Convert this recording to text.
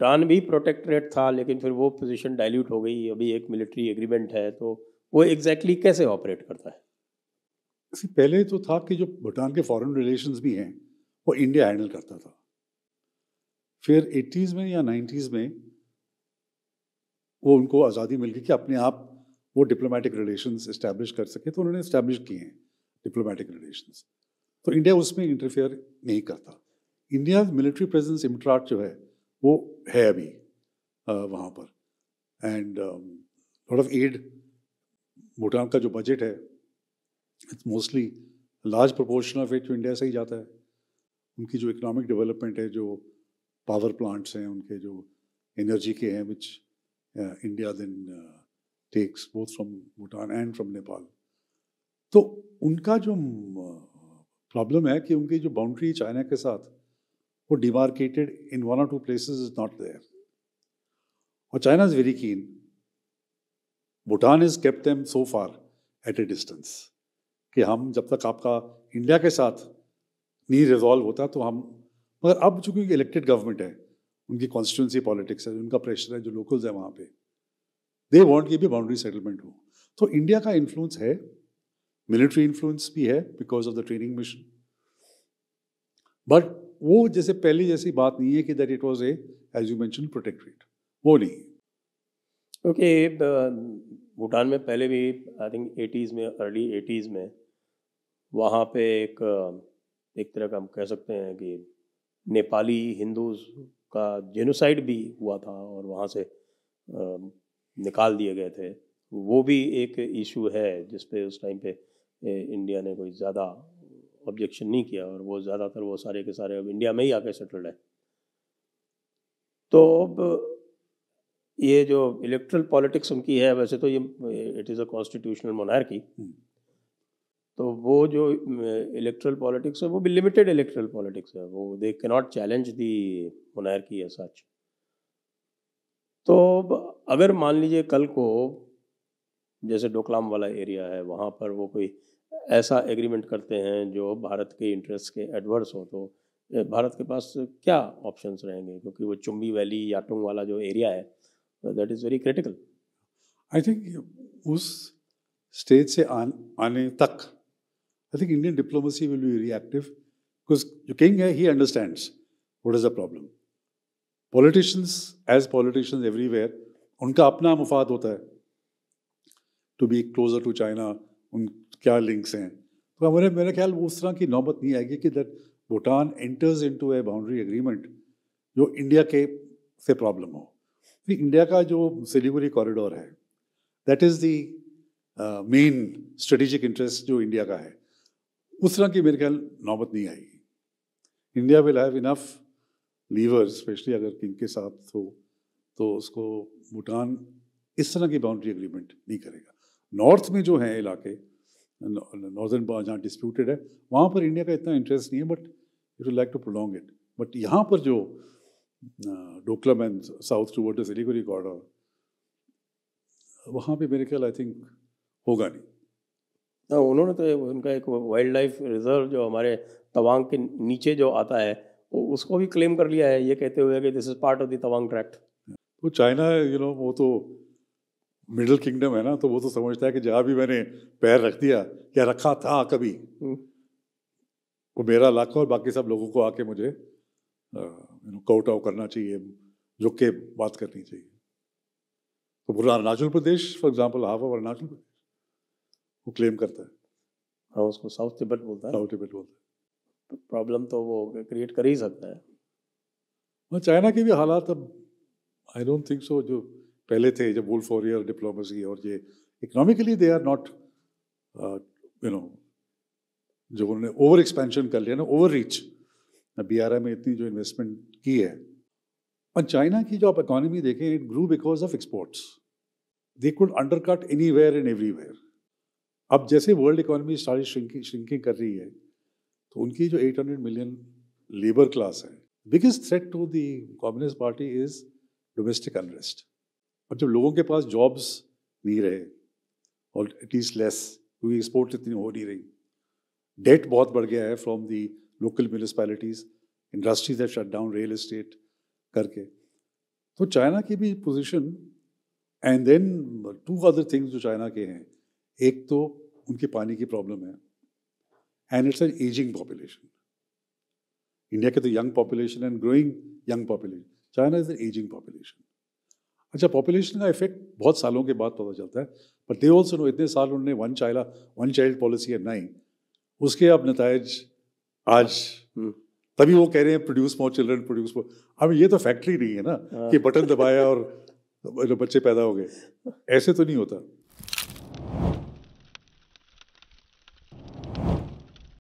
भूटान भी प्रोटेक्टरेट था, लेकिन फिर वो पोजीशन डाइल्यूट हो गई, अभी एक मिलिट्री एग्रीमेंट है, तो वो एग्जैक्टली कैसे ऑपरेट करता है? इससे पहले तो था कि जो भूटान के फॉरेन रिलेशंस भी हैं वो इंडिया हैंडल करता था। फिर 80s में या 90s में वो उनको आज़ादी मिल गई कि अपने आप वो डिप्लोमेटिक रिलेशंस इस्टेब्लिश कर सके, तो उन्होंने इस्टेब्लिश किए हैं डिप्लोमेटिक रिलेशंस। तो इंडिया उसमें इंटरफेयर नहीं करता। इंडिया मिलिट्री प्रेजेंस इम्ट्राट जो है वो है अभी वहाँ पर, and lot of aid, Bhutan का जो बजट है it's mostly large proportion of it जो इंडिया से ही जाता है। उनकी जो इकोनॉमिक डेवलपमेंट है, जो पावर प्लांट्स हैं उनके, जो एनर्जी के हैं, which India then takes both from Bhutan and from Nepal. तो उनका जो प्रॉब्लम है कि उनकी जो बाउंड्री चाइना के साथ वो demarcated in 1 or 2 places is not there, और China is very keen. Bhutan is kept them so far at a distance कि हम जब तक आपका इंडिया के साथ नहीं रिजॉल्व होता तो हम, मगर अब चूंकि इलेक्टेड गवर्नमेंट है, उनकी कॉन्स्टिट्यूंसी पॉलिटिक्स है, उनका प्रेशर है, जो लोकल्स है वहाँ पे, दे वांट कि भी बाउंड्री सेटलमेंट हो। तो इंडिया का इन्फ्लुएंस है, मिलिट्री इन्फ्लुएंस भी है because of the training mission, but वो जैसे पहली जैसी बात नहीं है कि that it was a, as you mention, protectorate, वो नहीं। क्योंकि भूटान में पहले भी आई थिंक 80s में, अर्ली 80s में वहाँ पे एक तरह का हम कह सकते हैं कि नेपाली हिंदूज का जेनोसाइड भी हुआ था और वहाँ से निकाल दिए गए थे। वो भी एक इशू है जिस पे उस टाइम पे इंडिया ने कोई ज़्यादा ऑब्जेक्शन नहीं किया, और वो ज़्यादातर वो सारे के सारे अब इंडिया में ही आके सेटल्ड है। तो अब ये जो इलेक्ट्रल पॉलिटिक्स उनकी है, वैसे तो ये it is a constitutional monarchy, तो वो जो इलेक्ट्रल पॉलिटिक्स है वो भी लिमिटेड इलेक्ट्रल पॉलिटिक्स है, वो they can not challenge the monarchy as such. तो अगर मान लीजिए कल को जैसे डोकलाम वाला एरिया है, वहाँ पर वो कोई ऐसा एग्रीमेंट करते हैं जो भारत के इंटरेस्ट के एडवर्स हो, तो भारत के पास क्या ऑप्शंस रहेंगे? क्योंकि वो चुम्बी वैली, याटुंग वाला जो एरिया है, that is very critical. I think उस स्टेज से आने तक I think Indian diplomacy will be very active, because जो किंग है ही understands what is the problem. Politicians as politicians everywhere, उनका अपना मुफाद होता है to be closer to China, उन क्या लिंक्स हैं। तो मेरे ख्याल उस तरह की नौबत नहीं आएगी कि that Bhutan enters into A boundary agreement जो इंडिया के से प्रॉब्लम हो। इंडिया का जो सिलीगुड़ी कॉरिडोर है, that is the main strategic interest जो इंडिया का है, उस तरह की मेरे ख्याल नौबत नहीं आएगी। India will have enough levers, specially अगर किंग के साथ हो, तो उसको भूटान इस तरह की बाउंड्री एग्रीमेंट नहीं करेगा। नॉर्थ में जो है इलाके, नॉर्दर्न जहाँ डिस्प्यूटेड है, वहाँ पर इंडिया का इतना इंटरेस्ट नहीं है, but it will like to prolong it. But यहाँ पर जो Doklam and south toward the Siliguri corridor, वहाँ पे मेरे ख्याल आई थिंक होगा नहीं। हाँ, उन्होंने तो उनका एक वाइल्ड लाइफ रिजर्व जो हमारे तवांग के नीचे जो आता है, उसको भी क्लेम कर लिया है, ये कहते हुए कि this is part of the Tawang tract. तो चाइना वो तो मिडिल किंगडम है ना, तो वो तो समझता है कि जहाँ भी मैंने पैर रख दिया, क्या रखा था कभी, वो मेरा इलाका और बाकी सब लोगों को आके मुझे कौटाव करना चाहिए, झुक के बात करनी चाहिए। तो पूरा Arunachal Pradesh, for example, half of Arunachal Pradesh वो क्लेम करता है। हाँ, उसको साउथ तिब्बत बोलता है। साउथ तिब्बत बोलता है। प्रॉब्लम तो वो क्रिएट कर ही सकता है। चाइना के भी हालात अब आई डोंट थिंक सो जो पहले थे, जब वुल्फ वॉरियर डिप्लोमेसी और ये इकोनॉमिकली दे आर नॉट, जो उन्होंने ओवर एक्सपेंशन कर लिया ना, ओवर रीच, BRI में इतनी जो इन्वेस्टमेंट की है। और चाइना की जो आप इकोनॉमी देखें, it grew because of exports, they could undercut anywhere and everywhere. अब जैसे वर्ल्ड इकोनॉमी सारी श्रिंकिंग कर रही है, तो उनकी जो 800 मिलियन लेबर क्लास है, biggest threat to the communist party is domestic unrest. अब जब लोगों के पास जॉब्स नहीं रहे, और एटलीस्ट लेस, क्योंकि एक्सपोर्ट इतनी हो नहीं रही, डेट बहुत बढ़ गया है from the local municipalities, industries have shut down, real estate करके, तो चाइना की भी position, and then 2 other things जो चाइना के हैं, एक तो उनकी पानी की प्रॉब्लम है, and it's an ageing population. India के तो young population and growing young population, China is an ageing population. अच्छा, पॉपुलेशन का इफेक्ट बहुत सालों के बाद पता चलता है, पर दे ऑल्सो नो इतने साल उन्होंने वन चाइल्ड पॉलिसी नहीं, उसके अब नतायज आज तभी वो कह रहे हैं produce more children, produce more. अब ये तो फैक्ट्री नहीं है ना कि बटन दबाया और बच्चे पैदा हो गए, ऐसे तो नहीं होता.